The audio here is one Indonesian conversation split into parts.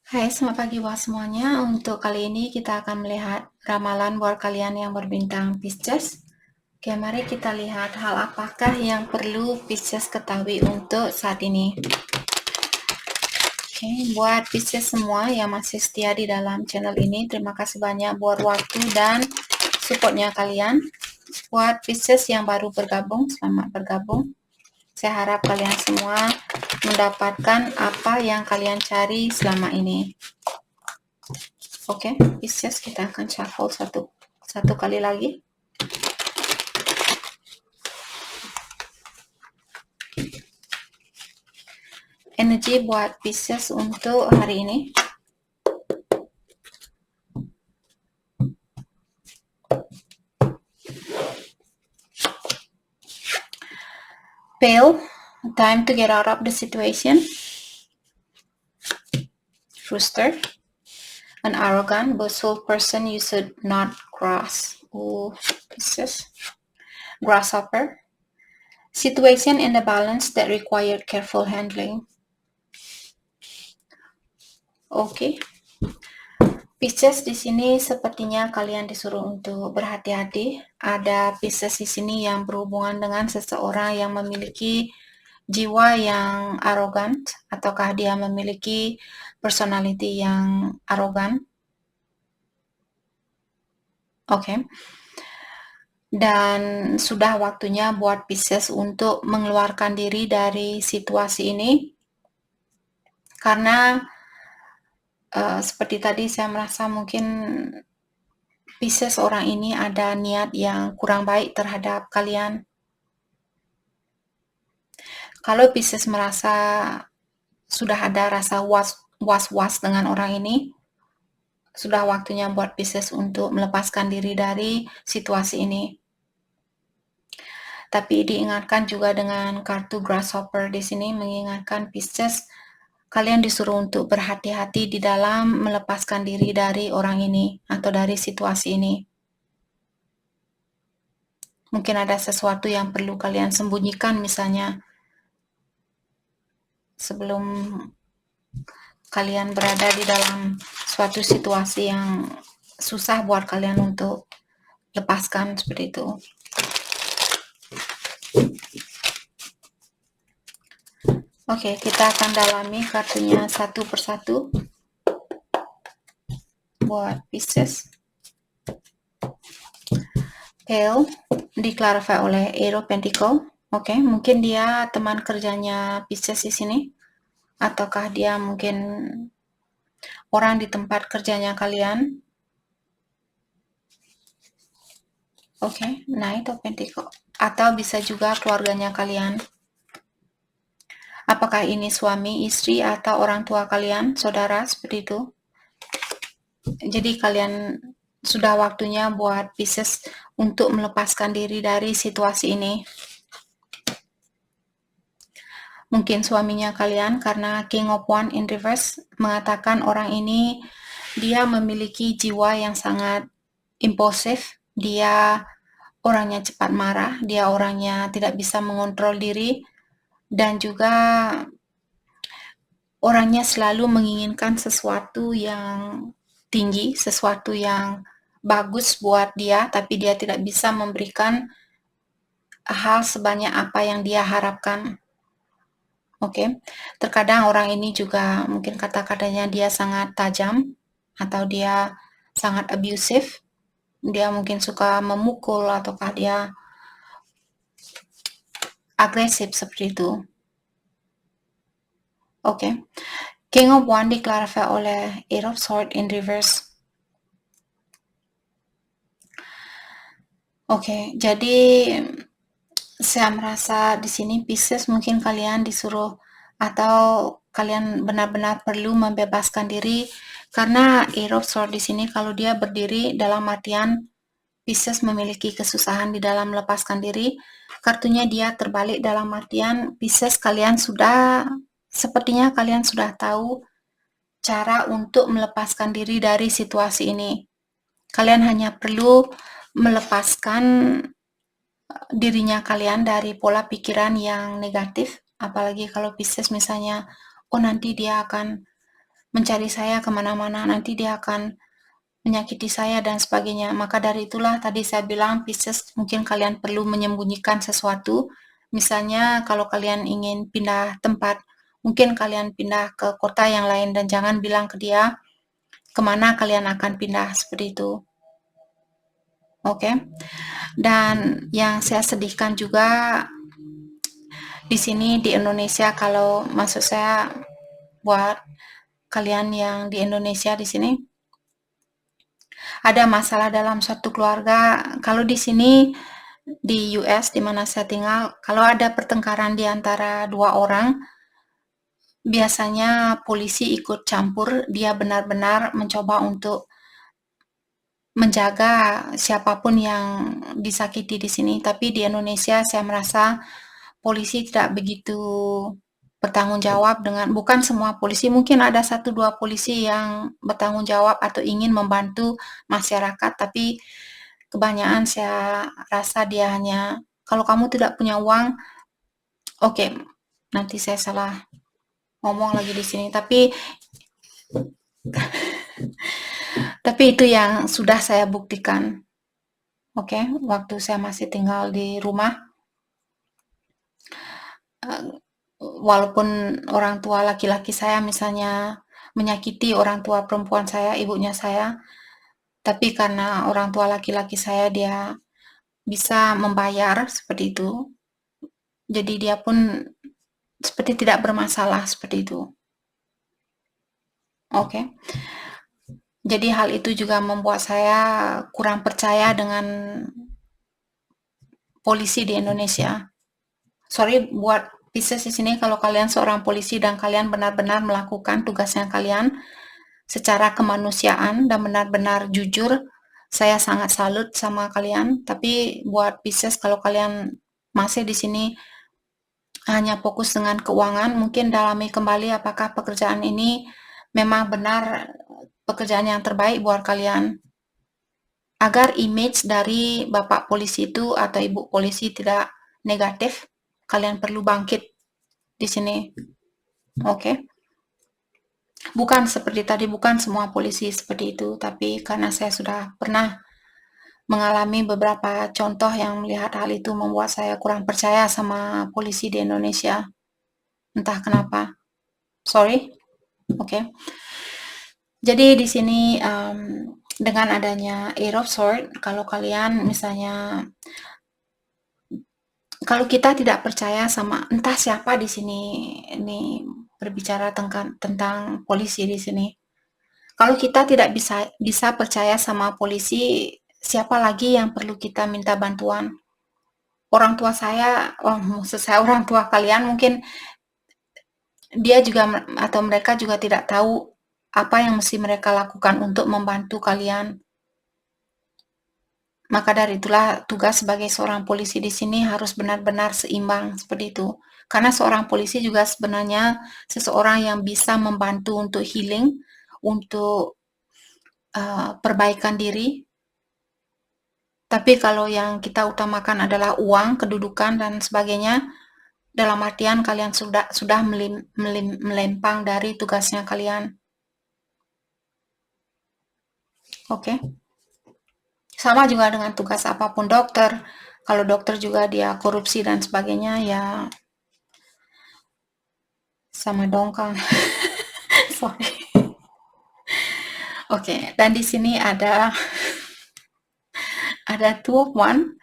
Hai, selamat pagi buat semuanya. Untuk kali ini kita akan melihat ramalan buat kalian yang berbintang Pisces. Oke, mari kita lihat hal apakah yang perlu Pisces ketahui untuk saat ini. Oke, buat Pisces semua yang masih setia di dalam channel ini, terima kasih banyak buat waktu dan supportnya kalian. Buat Pisces yang baru bergabung, selamat bergabung. Saya harap kalian semua mendapatkan apa yang kalian cari selama ini. Oke, Pisces, kita akan shuffle satu kali lagi. Energi buat Pisces untuk hari ini. Pale, time to get out of the situation. Rooster, an arrogant, boastful person you should not cross. Ooh, Pisces. Grasshopper, situation in the balance that required careful handling. Oke. Pisces di sini sepertinya kalian disuruh untuk berhati-hati. Ada Pisces di sini yang berhubungan dengan seseorang yang memiliki jiwa yang arogan, ataukah dia memiliki personality yang arogan. Oke. Dan sudah waktunya buat Pisces untuk mengeluarkan diri dari situasi ini. Karena seperti tadi saya merasa mungkin Pisces orang ini ada niat yang kurang baik terhadap kalian. Kalau Pisces merasa sudah ada rasa was-was dengan orang ini, sudah waktunya buat Pisces untuk melepaskan diri dari situasi ini. Tapi diingatkan juga dengan kartu Grasshopper di sini mengingatkan Pisces, kalian disuruh untuk berhati-hati di dalam melepaskan diri dari orang ini atau dari situasi ini. Mungkin ada sesuatu yang perlu kalian sembunyikan misalnya sebelum kalian berada di dalam suatu situasi yang susah buat kalian untuk lepaskan seperti itu. Oke, kita akan dalami kartunya satu persatu buat Pisces. Pale diklarify oleh Eight of Pentacles. Oke, mungkin dia teman kerjanya Pisces di sini, ataukah dia mungkin orang di tempat kerjanya kalian. Oke, Knight of Pentacles, atau bisa juga keluarganya kalian. Apakah ini suami, istri, atau orang tua kalian, saudara, seperti itu. Jadi kalian sudah waktunya buat Pisces untuk melepaskan diri dari situasi ini. Mungkin suaminya kalian, karena King of Wands in reverse mengatakan orang ini dia memiliki jiwa yang sangat impulsif, dia orangnya cepat marah, dia orangnya tidak bisa mengontrol diri, dan juga orangnya selalu menginginkan sesuatu yang tinggi, sesuatu yang bagus buat dia, tapi dia tidak bisa memberikan hal sebanyak apa yang dia harapkan. Oke, terkadang orang ini juga mungkin kata-katanya dia sangat tajam, atau dia sangat abusive, dia mungkin suka memukul, ataukah dia agresif seperti itu. Oke, King of Wands diklarify oleh Eight of Swords in reverse. Oke, jadi saya merasa di sini Pisces mungkin kalian disuruh atau kalian benar-benar perlu membebaskan diri, karena Eight of Swords di sini kalau dia berdiri dalam artian Pisces memiliki kesusahan di dalam melepaskan diri, kartunya dia terbalik dalam artian Pisces sepertinya kalian sudah tahu cara untuk melepaskan diri dari situasi ini. Kalian hanya perlu melepaskan dirinya kalian dari pola pikiran yang negatif, apalagi kalau Pisces misalnya, oh nanti dia akan mencari saya kemana-mana, nanti dia akan menyakiti saya dan sebagainya. Maka dari itulah tadi saya bilang Pisces mungkin kalian perlu menyembunyikan sesuatu. Misalnya kalau kalian ingin pindah tempat, mungkin kalian pindah ke kota yang lain dan jangan bilang ke dia kemana kalian akan pindah seperti itu. Oke. Dan yang saya sedihkan juga di sini di Indonesia, kalau maksud saya buat kalian yang di Indonesia di sini ada masalah dalam suatu keluarga. Kalau di sini di US di mana saya tinggal, kalau ada pertengkaran di antara dua orang, biasanya polisi ikut campur. Dia benar-benar mencoba untuk menjaga siapapun yang disakiti di sini. Tapi di Indonesia saya merasa polisi tidak begitu bertanggung jawab dengan, bukan semua polisi, mungkin ada satu dua polisi yang bertanggung jawab atau ingin membantu masyarakat, tapi kebanyakan saya rasa dia hanya, kalau kamu tidak punya uang, oke, nanti saya salah ngomong lagi di sini, tapi itu yang sudah saya buktikan. Oke, waktu saya masih tinggal di rumah, walaupun orang tua laki-laki saya misalnya menyakiti orang tua perempuan saya, ibunya saya, tapi karena orang tua laki-laki saya dia bisa membayar seperti itu, jadi dia pun seperti tidak bermasalah seperti itu. Oke. Jadi hal itu juga membuat saya kurang percaya dengan polisi di Indonesia. Sorry buat Pisces di sini, kalau kalian seorang polisi dan kalian benar-benar melakukan tugasnya kalian secara kemanusiaan dan benar-benar jujur, saya sangat salut sama kalian. Tapi buat Pisces, kalau kalian masih di sini hanya fokus dengan keuangan, mungkin dalami kembali apakah pekerjaan ini memang benar pekerjaan yang terbaik buat kalian. Agar image dari bapak polisi itu atau ibu polisi tidak negatif, kalian perlu bangkit di sini. Oke. Bukan seperti tadi, bukan semua polisi seperti itu, tapi karena saya sudah pernah mengalami beberapa contoh yang melihat hal itu membuat saya kurang percaya sama polisi di Indonesia. Entah kenapa. Sorry. Oke. Jadi di sini dengan adanya Eight of Swords, kalau kalian misalnya kalau kita tidak percaya sama entah siapa di sini ini berbicara tentang polisi di sini. Kalau kita tidak bisa percaya sama polisi, siapa lagi yang perlu kita minta bantuan? Orang tua saya, oh maksud saya orang tua kalian mungkin dia juga atau mereka juga tidak tahu apa yang mesti mereka lakukan untuk membantu kalian. Maka dari itulah tugas sebagai seorang polisi di sini harus benar-benar seimbang seperti itu. Karena seorang polisi juga sebenarnya seseorang yang bisa membantu untuk healing, untuk perbaikan diri. Tapi kalau yang kita utamakan adalah uang, kedudukan dan sebagainya, dalam artian kalian sudah melempang dari tugasnya kalian. Oke. Sama juga dengan tugas apapun dokter. Kalau dokter juga dia korupsi dan sebagainya, ya sama dongkang. Sorry. Oke, dan di sini ada Two of One.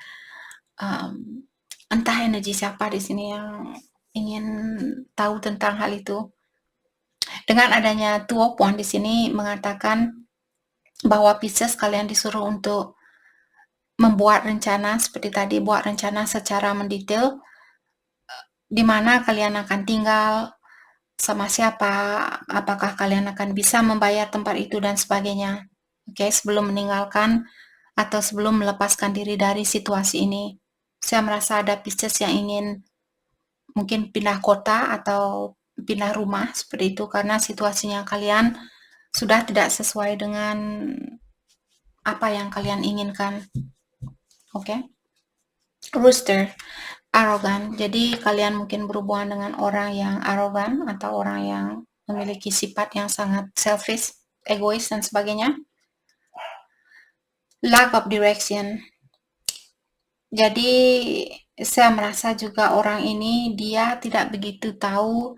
Entah energi siapa di sini yang ingin tahu tentang hal itu. Dengan adanya Two of One di sini mengatakan bahwa Pisces kalian disuruh untuk membuat rencana seperti tadi, buat rencana secara mendetail di mana kalian akan tinggal, sama siapa, apakah kalian akan bisa membayar tempat itu dan sebagainya. Oke, sebelum meninggalkan atau sebelum melepaskan diri dari situasi ini. Saya merasa ada Pisces yang ingin mungkin pindah kota atau pindah rumah seperti itu karena situasinya kalian sudah tidak sesuai dengan apa yang kalian inginkan. Oke. Rooster, arogan. Jadi kalian mungkin berhubungan dengan orang yang arogan atau orang yang memiliki sifat yang sangat selfish, egois, dan sebagainya. Lack of direction. Jadi saya merasa juga orang ini dia tidak begitu tahu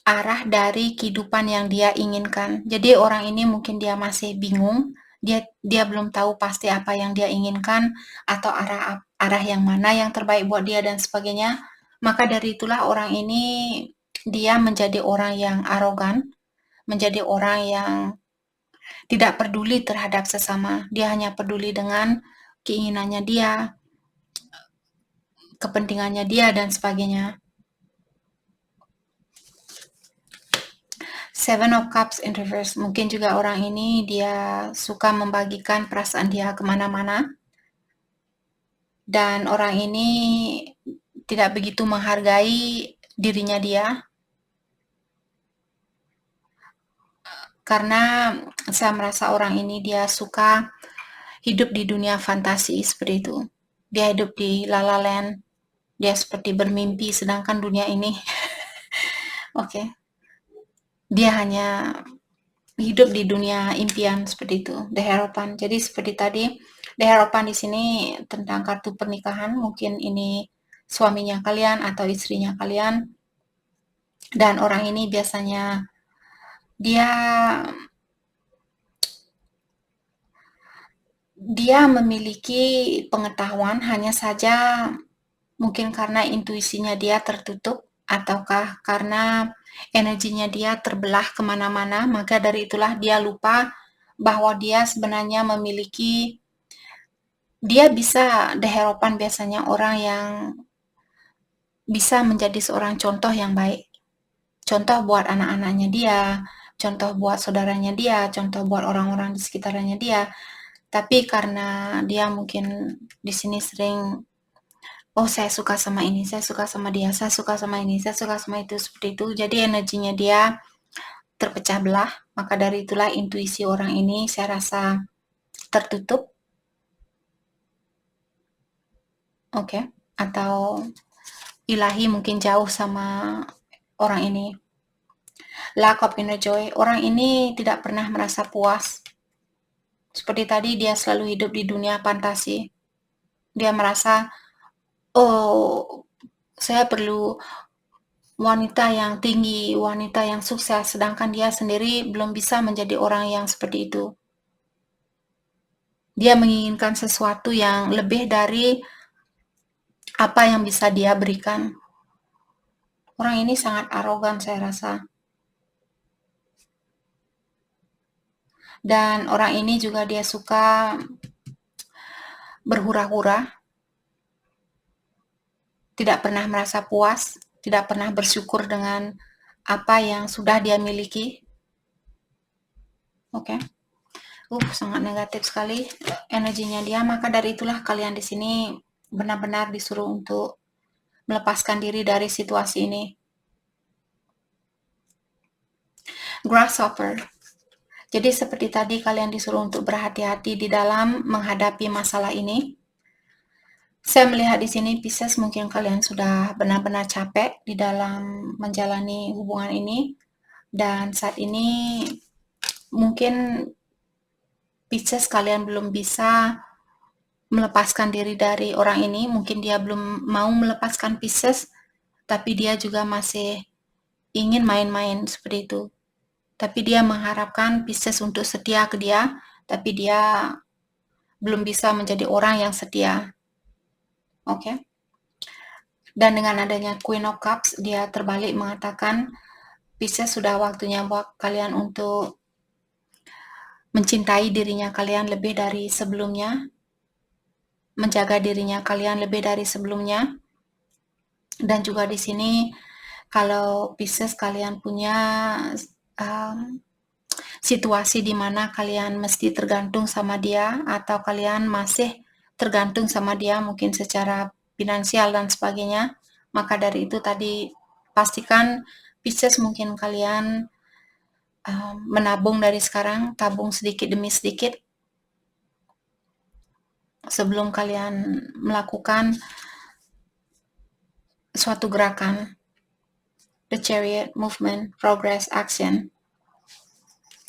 arah dari kehidupan yang dia inginkan. Jadi orang ini mungkin dia masih bingung, dia belum tahu pasti apa yang dia inginkan atau arah yang mana yang terbaik buat dia dan sebagainya. Maka dari itulah orang ini dia menjadi orang yang arogan, menjadi orang yang tidak peduli terhadap sesama. Dia hanya peduli dengan keinginannya dia, kepentingannya dia dan sebagainya. Seven of Cups in reverse. Mungkin juga orang ini dia suka membagikan perasaan dia kemana-mana. Dan orang ini tidak begitu menghargai dirinya dia. Karena saya merasa orang ini dia suka hidup di dunia fantasi seperti itu. Dia hidup di La La Land. Dia seperti bermimpi sedangkan dunia ini oke. Dia hanya hidup di dunia impian seperti itu, the harapan. Jadi seperti tadi, the harapan di sini tentang kartu pernikahan, mungkin ini suaminya kalian atau istrinya kalian. Dan orang ini biasanya dia memiliki pengetahuan, hanya saja mungkin karena intuisinya dia tertutup ataukah karena energinya dia terbelah kemana-mana, maka dari itulah dia lupa bahwa dia sebenarnya memiliki, dia bisa, the harapan biasanya orang yang bisa menjadi seorang contoh yang baik. Contoh buat anak-anaknya dia, contoh buat saudaranya dia, contoh buat orang-orang di sekitarnya dia. Tapi karena dia mungkin di sini sering, oh saya suka sama ini, saya suka sama dia, saya suka sama ini, saya suka sama itu, seperti itu. Jadi energinya dia terpecah belah. Maka dari itulah intuisi orang ini saya rasa tertutup. Oke. Atau ilahi mungkin jauh sama orang ini. Lack of inner joy. Orang ini tidak pernah merasa puas. Seperti tadi dia selalu hidup di dunia fantasi. Dia merasa, oh saya perlu wanita yang tinggi, wanita yang sukses, sedangkan dia sendiri belum bisa menjadi orang yang seperti itu. Dia menginginkan sesuatu yang lebih dari apa yang bisa dia berikan. Orang ini sangat arogan saya rasa. Dan orang ini juga dia suka berhura-hura, tidak pernah merasa puas, tidak pernah bersyukur dengan apa yang sudah dia miliki. Oke. Sangat negatif sekali energinya dia. Maka dari itulah kalian di sini benar-benar disuruh untuk melepaskan diri dari situasi ini. Grasshopper. Jadi seperti tadi kalian disuruh untuk berhati-hati di dalam menghadapi masalah ini. Saya melihat di sini Pisces, mungkin kalian sudah benar-benar capek di dalam menjalani hubungan ini. Dan saat ini mungkin Pisces kalian belum bisa melepaskan diri dari orang ini. Mungkin dia belum mau melepaskan Pisces, tapi dia juga masih ingin main-main seperti itu. Tapi dia mengharapkan Pisces untuk setia ke dia, tapi dia belum bisa menjadi orang yang setia. Oke. Dan dengan adanya Queen of Cups, dia terbalik mengatakan Pisces sudah waktunya buat kalian untuk mencintai dirinya kalian lebih dari sebelumnya, menjaga dirinya kalian lebih dari sebelumnya. Dan juga di sini kalau Pisces kalian punya situasi di mana kalian mesti tergantung sama dia atau kalian masih tergantung sama dia mungkin secara finansial dan sebagainya, maka dari itu tadi pastikan Pisces mungkin kalian menabung dari sekarang, tabung sedikit demi sedikit sebelum kalian melakukan suatu gerakan. the Chariot movement, progress, action.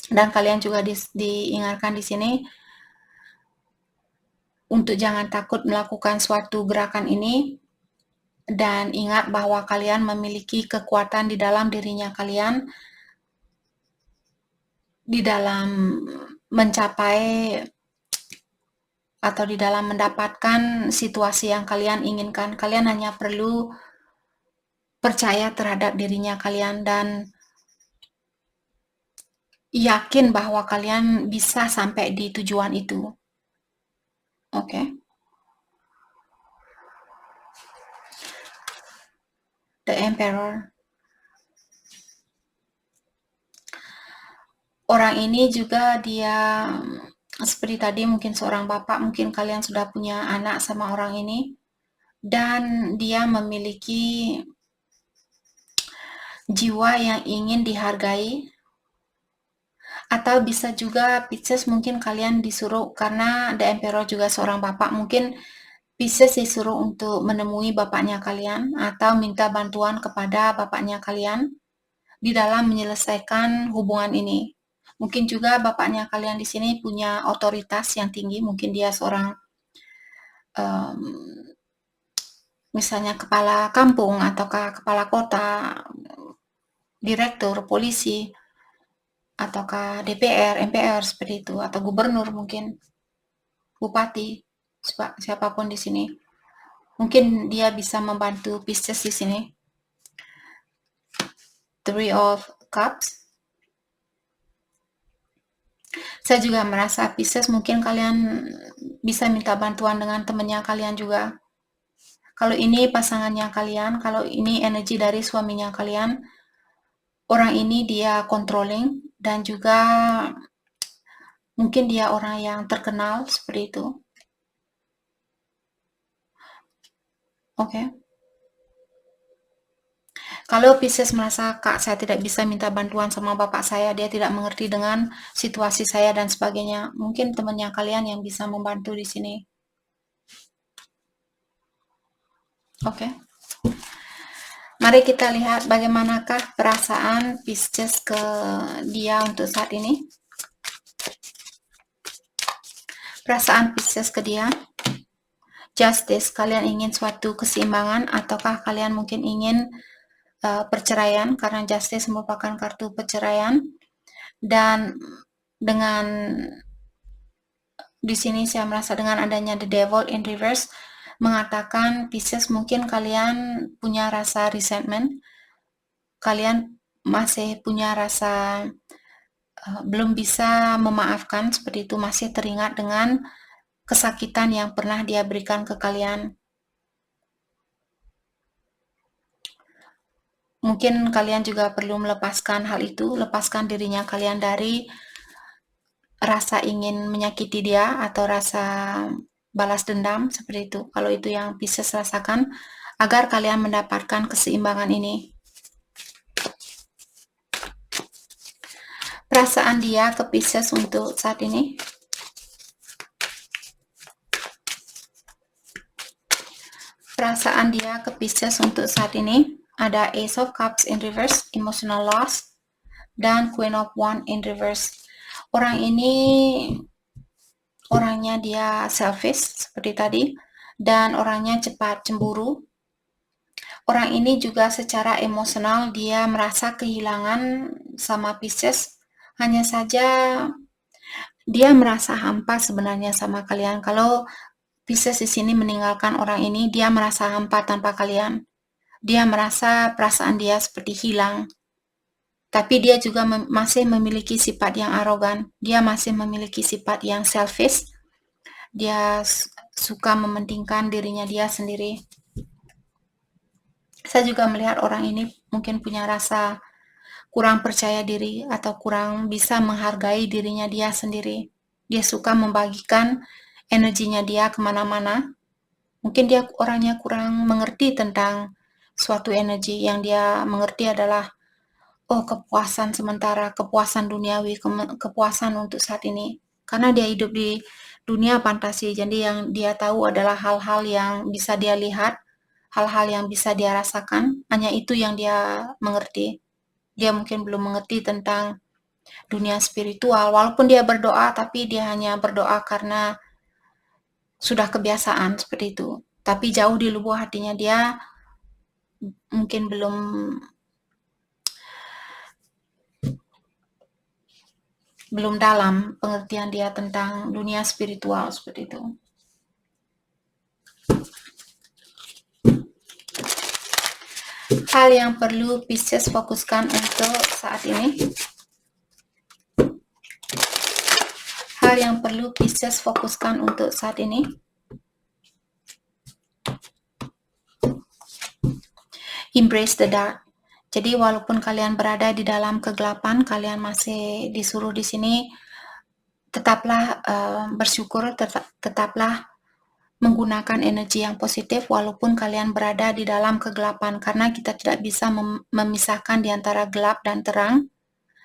Dan kalian juga diingatkan di sini untuk jangan takut melakukan suatu gerakan ini, dan ingat bahwa kalian memiliki kekuatan di dalam dirinya kalian di dalam mencapai atau di dalam mendapatkan situasi yang kalian inginkan. Kalian hanya perlu percaya terhadap dirinya kalian dan yakin bahwa kalian bisa sampai di tujuan itu. Oke. The Emperor. Orang ini juga dia seperti tadi mungkin seorang bapak, mungkin kalian sudah punya anak sama orang ini, dan dia memiliki jiwa yang ingin dihargai, atau bisa juga Pisces mungkin kalian disuruh, karena The Emperor juga seorang bapak, mungkin Pisces disuruh untuk menemui bapaknya kalian atau minta bantuan kepada bapaknya kalian di dalam menyelesaikan hubungan ini. Mungkin juga bapaknya kalian di sini punya otoritas yang tinggi, mungkin dia seorang misalnya kepala kampung ataukah kepala kota, direktur, polisi, ataukah DPR, MPR seperti itu, atau gubernur mungkin, bupati, siapapun di sini. Mungkin dia bisa membantu Pisces di sini. Three of Cups. Saya juga merasa Pisces mungkin kalian bisa minta bantuan dengan temannya kalian juga. Kalau ini pasangannya kalian, kalau ini energi dari suaminya kalian, orang ini dia controlling dan juga mungkin dia orang yang terkenal seperti itu. Oke. Kalau Pisces merasa, Kak, saya tidak bisa minta bantuan sama bapak saya, dia tidak mengerti dengan situasi saya dan sebagainya, mungkin temannya kalian yang bisa membantu di sini. Oke. Mari kita lihat bagaimanakah perasaan Pisces ke dia untuk saat ini. Perasaan Pisces ke dia. Justice, kalian ingin suatu keseimbangan ataukah kalian mungkin ingin perceraian, karena Justice merupakan kartu perceraian. Dan dengan di sini saya merasa dengan adanya The Devil in reverse mengatakan Pisces mungkin kalian punya rasa resentment, kalian masih punya rasa belum bisa memaafkan seperti itu, masih teringat dengan kesakitan yang pernah dia berikan ke kalian. Mungkin kalian juga perlu melepaskan hal itu, lepaskan dirinya kalian dari rasa ingin menyakiti dia atau rasa balas dendam seperti itu. Kalau itu yang Pisces rasakan, agar kalian mendapatkan keseimbangan ini. Perasaan dia ke Pisces untuk saat ini. Perasaan dia ke Pisces untuk saat ini. Ada Ace of Cups in reverse, emotional loss, dan Queen of Wands in reverse. Orang ini orangnya dia selfish seperti tadi, dan orangnya cepat cemburu. Orang ini juga secara emosional dia merasa kehilangan sama Pisces, hanya saja dia merasa hampa sebenarnya sama kalian. Kalau Pisces di sini meninggalkan orang ini, dia merasa hampa tanpa kalian. Dia merasa perasaan dia seperti hilang. Tapi dia juga masih memiliki sifat yang arogan. Dia masih memiliki sifat yang selfish. Dia suka mementingkan dirinya dia sendiri. Saya juga melihat orang ini mungkin punya rasa kurang percaya diri atau kurang bisa menghargai dirinya dia sendiri. Dia suka membagikan energinya dia kemana-mana. Mungkin dia orangnya kurang mengerti tentang suatu energi. Yang dia mengerti adalah kepuasan sementara, kepuasan duniawi, kepuasan untuk saat ini. Karena dia hidup di dunia fantasi, jadi yang dia tahu adalah hal-hal yang bisa dia lihat, hal-hal yang bisa dia rasakan, hanya itu yang dia mengerti. Dia mungkin belum mengerti tentang dunia spiritual, walaupun dia berdoa, tapi dia hanya berdoa karena sudah kebiasaan seperti itu. Tapi jauh di lubuk hatinya dia mungkin belum dalam pengertian dia tentang dunia spiritual seperti itu. Hal yang perlu Pisces fokuskan untuk saat ini. Hal yang perlu Pisces fokuskan untuk saat ini. Embrace the dark. Jadi walaupun kalian berada di dalam kegelapan, kalian masih disuruh di sini tetaplah bersyukur, tetaplah menggunakan energi yang positif walaupun kalian berada di dalam kegelapan, karena kita tidak bisa memisahkan di antara gelap dan terang,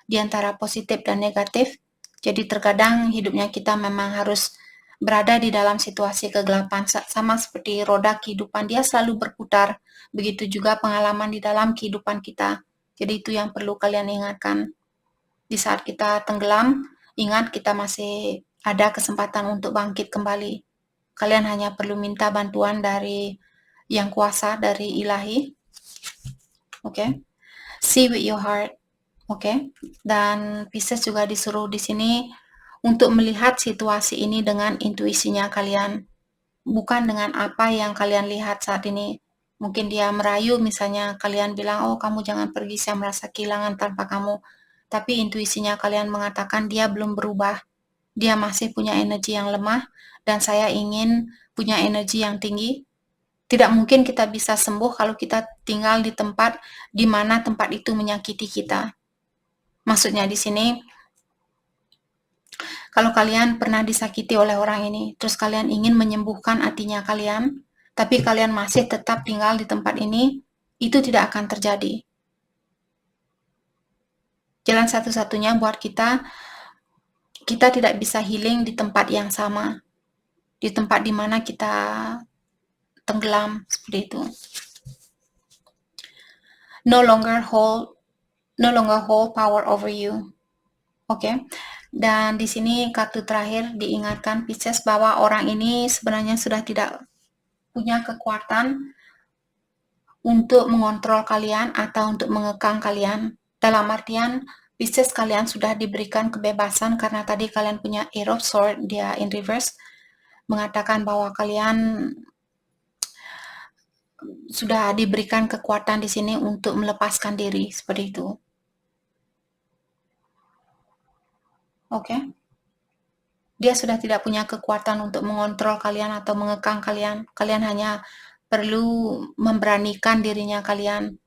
di antara positif dan negatif. Jadi terkadang hidupnya kita memang harus berada di dalam situasi kegelapan, sama seperti roda kehidupan, dia selalu berputar. Begitu juga pengalaman di dalam kehidupan kita. Jadi itu yang perlu kalian ingatkan. Di saat kita tenggelam, ingat kita masih ada kesempatan untuk bangkit kembali. Kalian hanya perlu minta bantuan dari yang kuasa, dari ilahi. Oke. See with your heart. Oke. Dan Pisces juga disuruh di sini untuk melihat situasi ini dengan intuisinya kalian, bukan dengan apa yang kalian lihat saat ini. Mungkin dia merayu, misalnya kalian bilang, oh kamu jangan pergi, saya merasa kehilangan tanpa kamu. Tapi intuisinya kalian mengatakan dia belum berubah, dia masih punya energi yang lemah, dan saya ingin punya energi yang tinggi. Tidak mungkin kita bisa sembuh kalau kita tinggal di tempat di mana tempat itu menyakiti kita. Maksudnya di sini, kalau kalian pernah disakiti oleh orang ini, terus kalian ingin menyembuhkan hatinya kalian, tapi kalian masih tetap tinggal di tempat ini, itu tidak akan terjadi. Jalan satu-satunya buat kita tidak bisa healing di tempat yang sama, di tempat di mana kita tenggelam, seperti itu. No longer hold power over you. Oke. Dan di sini kartu terakhir diingatkan Pisces bahwa orang ini sebenarnya sudah tidak punya kekuatan untuk mengontrol kalian atau untuk mengekang kalian. Dalam artian Pisces, kalian sudah diberikan kebebasan karena tadi kalian punya Eight of Swords, dia in reverse, mengatakan bahwa kalian sudah diberikan kekuatan di sini untuk melepaskan diri, seperti itu. Oke. Dia sudah tidak punya kekuatan untuk mengontrol kalian atau mengekang kalian. Kalian hanya perlu memberanikan dirinya kalian.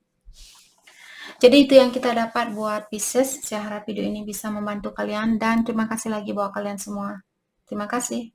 Jadi itu yang kita dapat buat Pisces. Saya harap video ini bisa membantu kalian, dan terima kasih lagi buat kalian semua. Terima kasih.